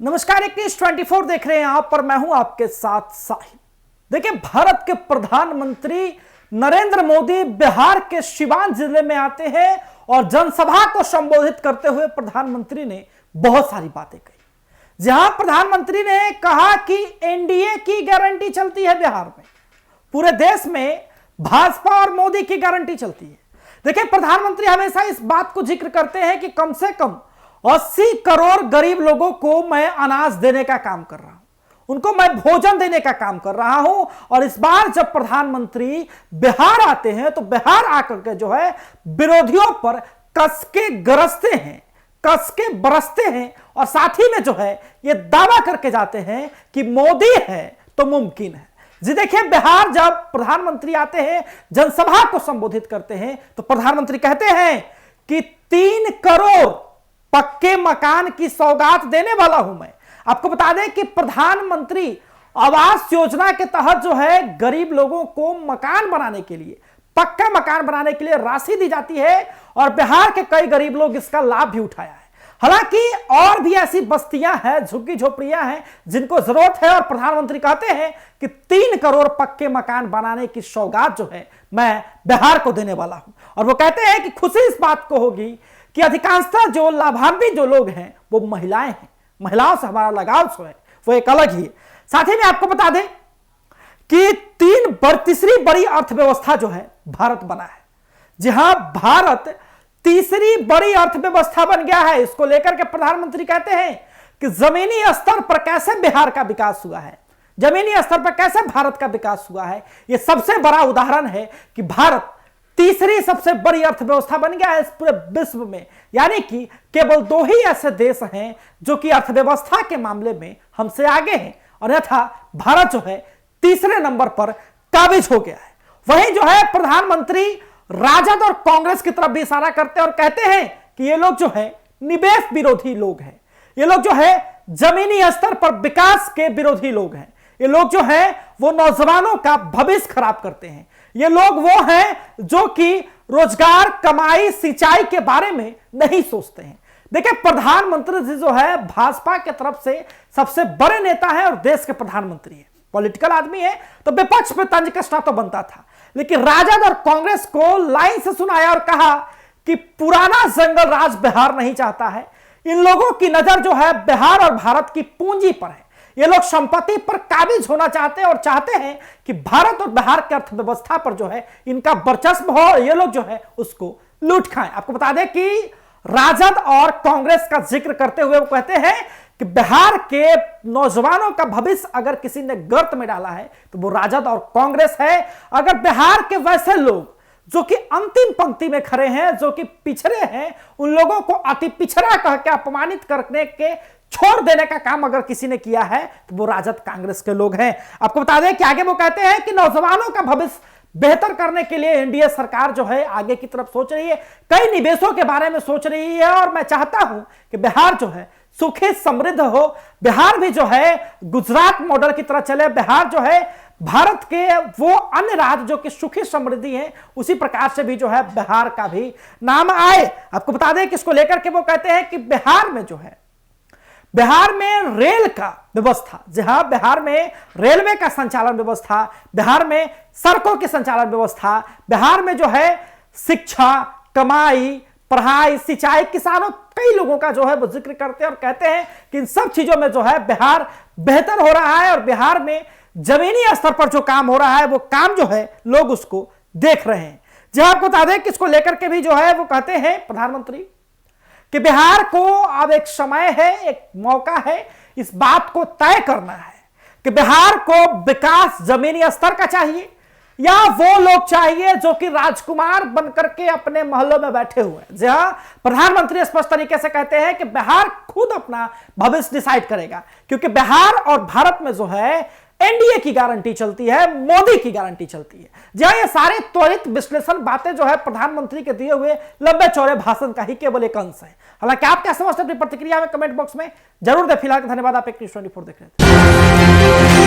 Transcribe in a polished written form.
नमस्कार, 21-24 देख रहे हैं आप पर। मैं हूं आपके साथ साहिब। देखिए, भारत के प्रधानमंत्री नरेंद्र मोदी बिहार के सिवान जिले में आते हैं और जनसभा को संबोधित करते हुए प्रधानमंत्री ने बहुत सारी बातें कही। जहां प्रधानमंत्री ने कहा कि एनडीए की गारंटी चलती है बिहार में, पूरे देश में भाजपा और मोदी की गारंटी चलती है। देखिए, प्रधानमंत्री हमेशा इस बात को जिक्र करते हैं कि कम से कम 80 करोड़ गरीब लोगों को मैं अनाज देने का काम कर रहा हूं, उनको मैं भोजन देने का काम कर रहा हूं। और इस बार जब प्रधानमंत्री बिहार आते हैं तो बिहार आकर के जो है विरोधियों पर कस के गरजते हैं, कस के बरसते हैं और साथ ही में जो है ये दावा करके जाते हैं कि मोदी है तो मुमकिन है। जी देखिए, बिहार जब प्रधानमंत्री आते हैं, जनसभा को संबोधित करते हैं तो प्रधानमंत्री कहते हैं कि 3 करोड़ पक्के मकान की सौगात देने वाला हूं मैं। आपको बता दें कि प्रधानमंत्री आवास योजना के तहत जो है गरीब लोगों को मकान बनाने के लिए, पक्का मकान बनाने के लिए राशि दी जाती है और बिहार के कई गरीब लोग इसका लाभ भी उठाया है। हालांकि और भी ऐसी बस्तियां हैं, झुग्गी झोपड़ियां हैं जिनको जरूरत है और प्रधानमंत्री कहते हैं कि 3 करोड़ पक्के मकान बनाने की सौगात जो है मैं बिहार को देने वाला हूं। और वो कहते हैं कि खुशी इस बात को होगी कि अधिकांशतः जो लाभान्वित जो लोग हैं वो महिलाएं हैं। महिलाओं से हमारा लगाव जो है वो एक अलग ही है। साथ ही में आपको बता दें कि तीसरी बड़ी अर्थव्यवस्था जो है भारत बना है। जहां भारत तीसरी बड़ी अर्थव्यवस्था बन गया है, इसको लेकर के प्रधानमंत्री कहते हैं कि जमीनी स्तर पर कैसे बिहार का विकास हुआ है, जमीनी स्तर पर कैसे भारत का विकास हुआ है। यह सबसे बड़ा उदाहरण है कि भारत तीसरी सबसे बड़ी अर्थव्यवस्था बन गया है इस पूरे विश्व में। यानी कि केवल 2 ही ऐसे देश हैं जो कि अर्थव्यवस्था के मामले में हमसे आगे हैं, अन्यथा भारत जो है तीसरे नंबर पर काबिज हो गया है। वहीं जो है प्रधानमंत्री राजद और कांग्रेस की तरफ भी इशारा करते हैं और कहते हैं कि ये लोग जो है निवेश विरोधी लोग हैं, ये लोग जो है जमीनी स्तर पर विकास के विरोधी लोग हैं, ये लोग जो है वो नौजवानों का भविष्य खराब करते हैं, ये लोग वो हैं जो कि रोजगार, कमाई, सिंचाई के बारे में नहीं सोचते हैं। देखिए, प्रधानमंत्री जी जो है भाजपा के तरफ से सबसे बड़े नेता हैं और देश के प्रधानमंत्री हैं, पॉलिटिकल आदमी है, तो विपक्ष पे तंज कसना तो बनता था। लेकिन राजद और कांग्रेस को लाइन से सुनाया और कहा कि पुराना जंगल राज बिहार नहीं चाहता है। इन लोगों की नजर जो है बिहार और भारत की पूंजी पर है। ये लोग संपत्ति पर काबिज होना चाहते हैं और चाहते हैं कि भारत और बिहार की अर्थव्यवस्था पर जो है इनका वर्चस्व हो, ये लोग जो है उसको लूट खाएं। आपको बता दें कि राजद और कांग्रेस का जिक्र करते हुए वो कहते हैं कि बिहार के नौजवानों का भविष्य अगर किसी ने गर्त में डाला है तो वो राजद और कांग्रेस है। अगर बिहार के वैसे लोग जो कि अंतिम पंक्ति में खड़े हैं, जो कि पिछड़े हैं, उन लोगों को अति पिछड़ा कह के अपमानित करने के छोड़ देने का काम अगर किसी ने किया है तो वो राजद कांग्रेस के लोग हैं। आपको बता दें कि आगे वो कहते हैं कि नौजवानों का भविष्य बेहतर करने के लिए एनडीए सरकार जो है आगे की तरफ सोच रही है, कई निवेशों के बारे में सोच रही है और मैं चाहता हूं कि बिहार जो है सुखी समृद्ध हो। बिहार भी जो है गुजरात मॉडल की तरह चले। बिहार जो है भारत के वो अन्य राज्य जो कि सुखी समृद्धि है उसी प्रकार से भी जो है बिहार का भी नाम आए। आपको बता दें कि इसको लेकर के वो कहते हैं कि बिहार में जो है, बिहार में रेल का व्यवस्था, जहां बिहार में रेलवे का संचालन व्यवस्था, बिहार में सड़कों की संचालन व्यवस्था, बिहार में जो है शिक्षा, कमाई, पढ़ाई, सिंचाई, किसानों, कई लोगों का जो है वो जिक्र करते हैं और कहते हैं कि इन सब चीजों में जो है बिहार बेहतर हो रहा है और बिहार में जमीनी स्तर पर जो काम हो रहा है वो काम जो है लोग उसको देख रहे हैं। जहां आपको बता दें कि इसको लेकर के भी जो है वो कहते हैं प्रधानमंत्री कि बिहार को अब एक समय है, एक मौका है इस बात को तय करना है कि बिहार को विकास जमीनी स्तर का चाहिए या वो लोग चाहिए जो कि राजकुमार बनकर के अपने महलों में बैठे हुए हैं। जहां प्रधानमंत्री स्पष्ट तरीके से कहते हैं कि बिहार खुद अपना भविष्य डिसाइड करेगा, क्योंकि बिहार और भारत में जो है एनडीए की गारंटी चलती है, मोदी की गारंटी चलती है। जहां ये सारे त्वरित विश्लेषण बातें जो है प्रधानमंत्री के दिए हुए लंबे चौड़े भाषण का ही केवल एक अंश है। हालांकि आप क्या समझते हैं अपनी प्रतिक्रिया में कमेंट बॉक्स में जरूर दें। फिलहाल धन्यवाद। आप 21-24 देख रहे थे।